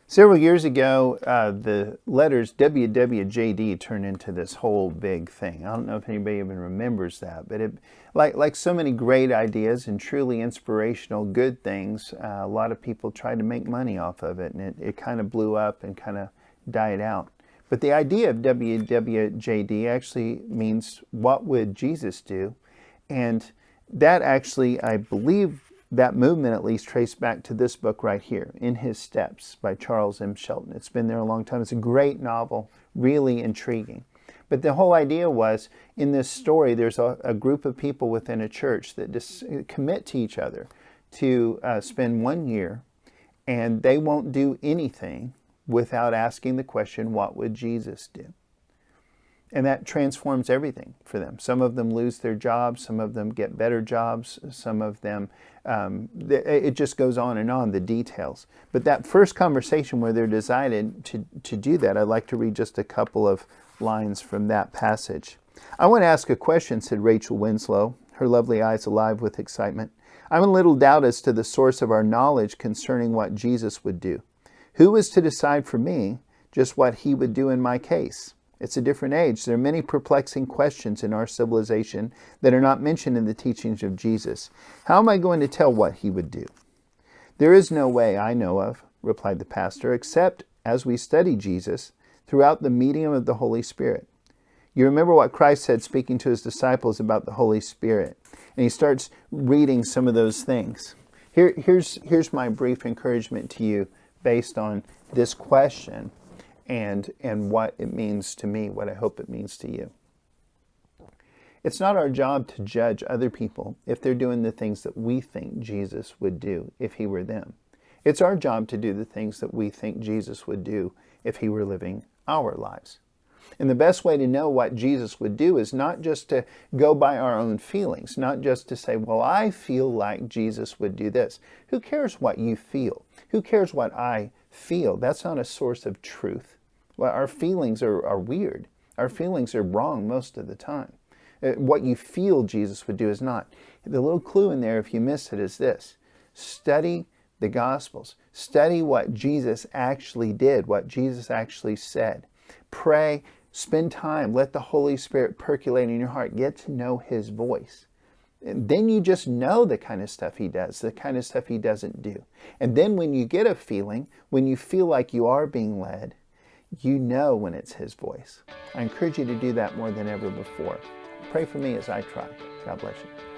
Several years ago, the letters Wwjd turned into this whole big thing. I don't know if anybody even remembers that, but like so many great ideas and truly inspirational, good things, a lot of people tried to make money off of it, and it kind of blew up and kind of died out. But the idea of Wwjd actually means, what would Jesus do? And that actually, I believe, that movement at least traced back to this book right here, In His Steps by Charles M. Shelton. It's been there a long time. It's a great novel, really intriguing. But the whole idea was, in this story, there's a group of people within a church that just commit to each other to spend 1 year, and they won't do anything without asking the question, what would Jesus do? And that transforms everything for them. Some of them lose their jobs. Some of them get better jobs. Some of them, it just goes on, the details. But that first conversation where they're decided to do that, I'd like to read just a couple of lines from that passage. "I want to ask a question," said Rachel Winslow, her lovely eyes alive with excitement. "I'm in little doubt as to the source of our knowledge concerning what Jesus would do. Who is to decide for me just what he would do in my case? It's a different age. There are many perplexing questions in our civilization that are not mentioned in the teachings of Jesus. How am I going to tell what he would do?" "There is no way I know of," replied the pastor, "except as we study Jesus throughout the medium of the Holy Spirit. You remember what Christ said speaking to his disciples about the Holy Spirit. And he starts reading some of those things. Here's my brief encouragement to you based on this question and what it means to me, what I hope it means to you. It's not our job to judge other people if they're doing the things that we think Jesus would do if he were them. It's our job to do the things that we think Jesus would do if he were living our lives. And the best way to know what Jesus would do is not just to go by our own feelings, not just to say, well, I feel like Jesus would do this. Who cares what you feel? Who cares what I feel? That's not a source of truth. Well, our feelings are weird. Our feelings are wrong most of the time. What you feel Jesus would do is not. The little clue in there, if you miss it, is this. Study the Gospels. Study what Jesus actually did, what Jesus actually said. Pray, spend time, let the Holy Spirit percolate in your heart. Get to know his voice. And then you just know the kind of stuff he does, the kind of stuff he doesn't do. And then when you get a feeling, when you feel like you are being led, you know when it's his voice. I encourage you to do that more than ever before. Pray for me as I try. God bless you.